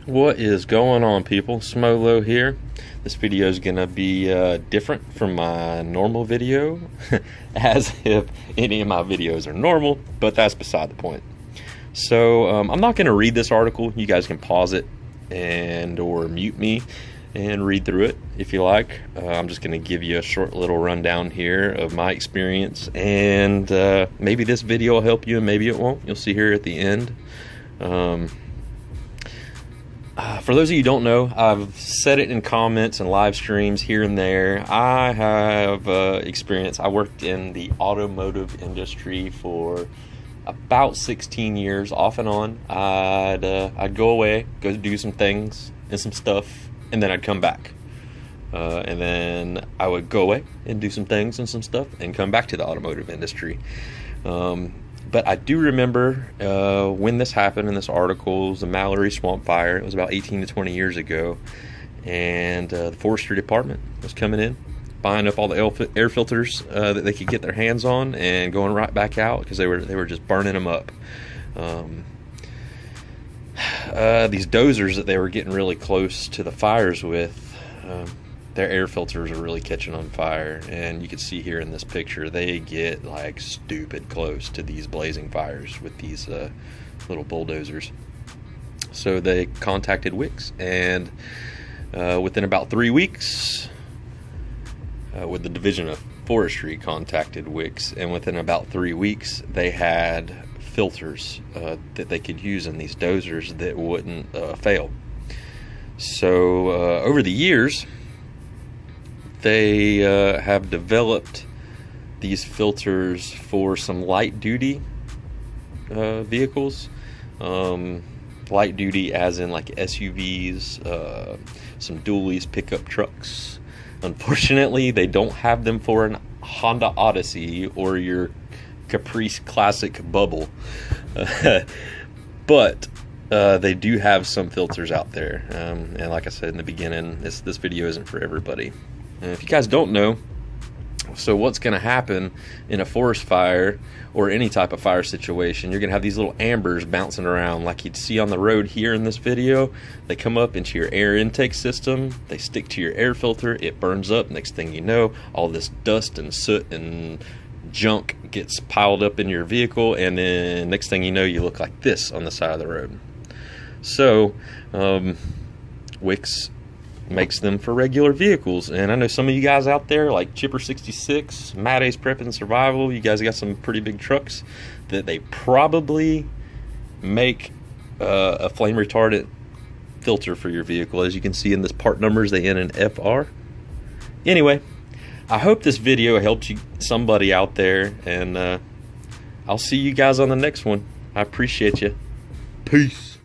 What is going on, people? Smolo here. This video is going to be different from my normal video, as if any of my videos are normal, but that's beside the point. So I'm not going to read this article. You guys can pause it and or mute me and read through it if you like. I'm just going to give you a short little rundown here of my experience, and maybe this video will help you and maybe it won't. You'll see here at the end. For those of you who don't know, I've said it in comments and live streams here and there. I have experience. I worked in the automotive industry for about 16 years, off and on. I'd go away, go do some things and some stuff, and then I'd come back. And then I would go away and do some things and some stuff and come back to the automotive industry. But I do remember when this happened in this article. It was the Mallory swamp fire. It was about 18 to 20 years ago. And the forestry department was coming in, buying up all the air filters that they could get their hands on and going right back out because they were just burning them up. These dozers that they were getting really close to the fires with, their air filters are really catching on fire, and you can see here in this picture they get like stupid close to these blazing fires with these little bulldozers. So they contacted Wix, and within about 3 weeks, with the Division of Forestry contacted Wix, and within about 3 weeks they had filters that they could use in these dozers that wouldn't fail. So over the years, they have developed these filters for some light duty vehicles. Light duty as in like SUVs, some dualies, pickup trucks. Unfortunately, they don't have them for an Honda Odyssey or your Caprice Classic Bubble. But they do have some filters out there. And like I said in the beginning, this video isn't for everybody. If you guys don't know, so what's going to happen in a forest fire or any type of fire situation, you're going to have these little ambers bouncing around like you'd see on the road here in this video. They come up into your air intake system, they stick to your air filter, it burns up. Next thing you know, all this dust and soot and junk gets piled up in your vehicle, and then next thing you know, you look like this on the side of the road. So Wix makes them for regular vehicles, and I know some of you guys out there like Chipper 66, Matt Ace Prep and Survival, you guys got some pretty big trucks that they probably make a flame retardant filter for your vehicle. As you can see in this part numbers, they end in FR. Anyway, I hope this video helped you, somebody out there, and I'll see you guys on the next one. I appreciate you. Peace.